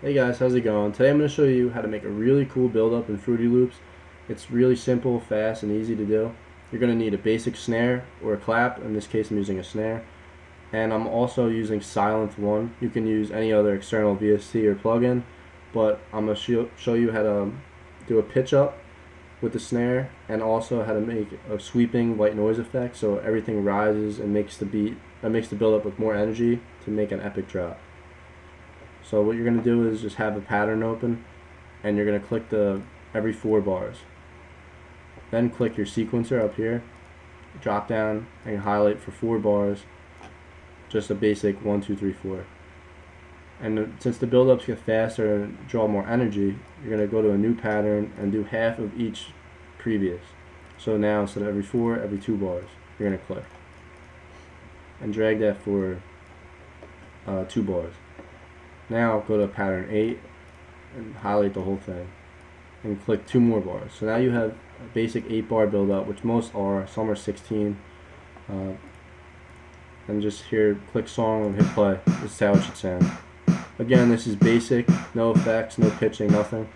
Hey guys, how's it going? Today I'm going to show you how to make a really cool build-up in Fruity Loops. It's really simple, fast, and easy to do. You're going to need a basic snare or a clap. In this case I'm using a snare. And I'm also using Sylenth 1. You can use any other external VST or plugin, but I'm going to show you how to do a pitch up with the snare and also how to make a sweeping white noise effect so everything rises and makes the beat, makes the build-up with more energy to make an epic drop. So what you're going to do is just have a pattern open and you're going to click the every 4 bars. Then click your sequencer up here, drop down and highlight for 4 bars, just a basic 1, 2, 3, 4. And since the build-ups get faster and draw more energy, you're going to go to a new pattern and do half of each previous. So now instead of every 4, every 2 bars, you're going to click. And drag that for 2 bars. Now go to pattern 8 and highlight the whole thing and click 2 more bars. So now you have a basic 8 bar build up, which most are, some are 16. And just here click song and hit play. This is how it should sound. Again, this is basic, no effects, no pitching, nothing.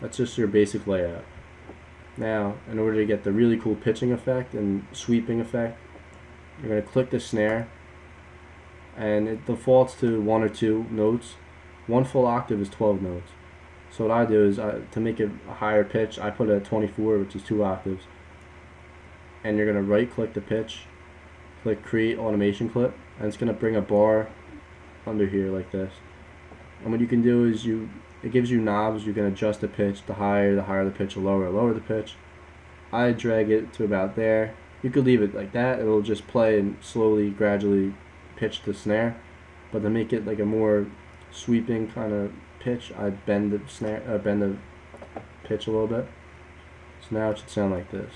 That's just your basic layout. Now, in order to get the really cool pitching effect and sweeping effect, you're going to click the snare, and it defaults to 1 or 2 notes. 1 full octave is 12 notes. So what I do is, to make it a higher pitch, I put it at 24, which is 2 octaves. And you're going to right click the pitch, click create automation clip, and it's going to bring a bar under here like this. And what you can do is it gives you knobs. You can adjust the pitch. The higher the pitch, the lower the pitch. I drag it to about there. You could leave it like that. It'll just play and slowly, gradually pitch the snare. But to make it like a more sweeping kind of pitch, I bend the pitch a little bit. So now it should sound like this.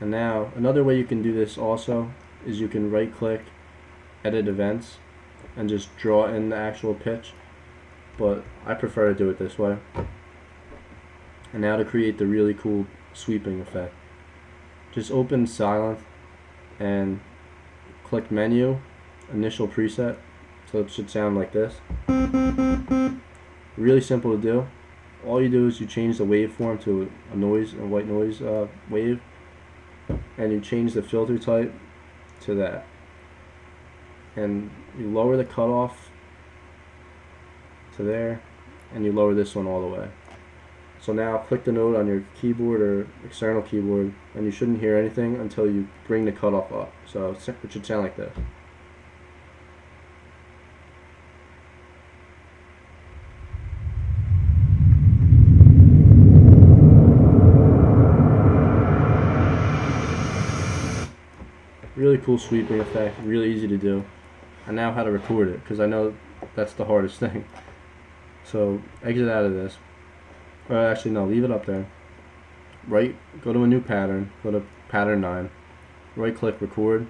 And now another way you can do this also is you can right click, edit events, and just draw in the actual pitch, but I prefer to do it this way. And now to create the really cool sweeping effect, just open Sylenth and click menu, initial preset, so it should sound like this. Really simple to do. All you do is you change the waveform to a white noise wave, and you change the filter type to that, and you lower the cutoff to there, and you lower this one all the way. So now click the note on your keyboard or external keyboard, and you shouldn't hear anything until you bring the cutoff up. So it should sound like this. Really cool sweeping effect, really easy to do. And now how to record it, because I know that's the hardest thing. So exit out of this. Or actually no, leave it up there. Go to a new pattern, go to pattern 9. Right click record,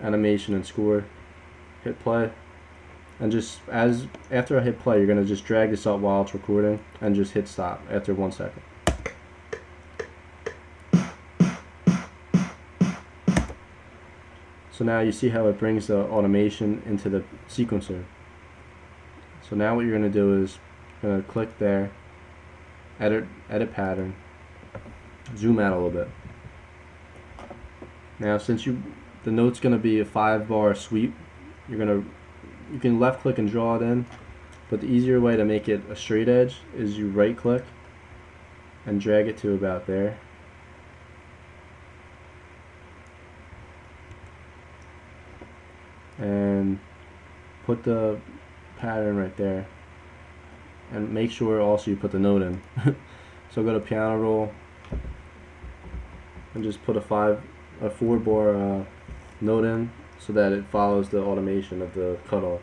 animation and score. Hit play. And just after I hit play, you're gonna just drag this up while it's recording and just hit stop after 1 second. So now you see how it brings the automation into the sequencer. So now what you're going to do is click there, edit pattern, zoom out a little bit. Now since the note's going to be a 5 bar sweep, you can left click and draw it in, but the easier way to make it a straight edge is you right click and drag it to about there. And put the pattern right there, and make sure also you put the note in. So go to piano roll and just put a 4 bar note in so that it follows the automation of the cutoff.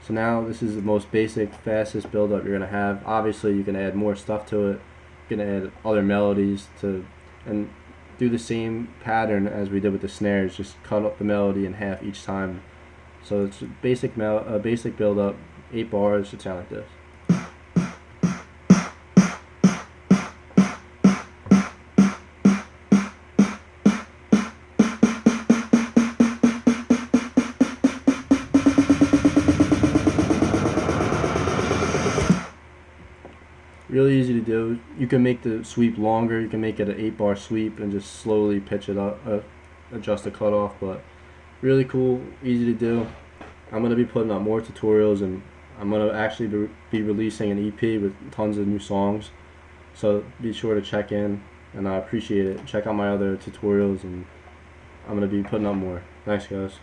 So now this is the most basic, fastest build-up you're going to have. Obviously you can add more stuff to it, gonna add other melodies to, and do the same pattern as we did with the snares. Just cut up the melody in half each time. So it's a basic build up. 8 bars should sound like this. Really easy to do. You can make the sweep longer. You can make it an 8 bar sweep and just slowly pitch it up, adjust the cutoff. But really cool, easy to do. I'm gonna be putting out more tutorials, and I'm gonna actually be releasing an EP with tons of new songs. So be sure to check in, and I appreciate it. Check out my other tutorials, and I'm gonna be putting out more. Thanks, guys.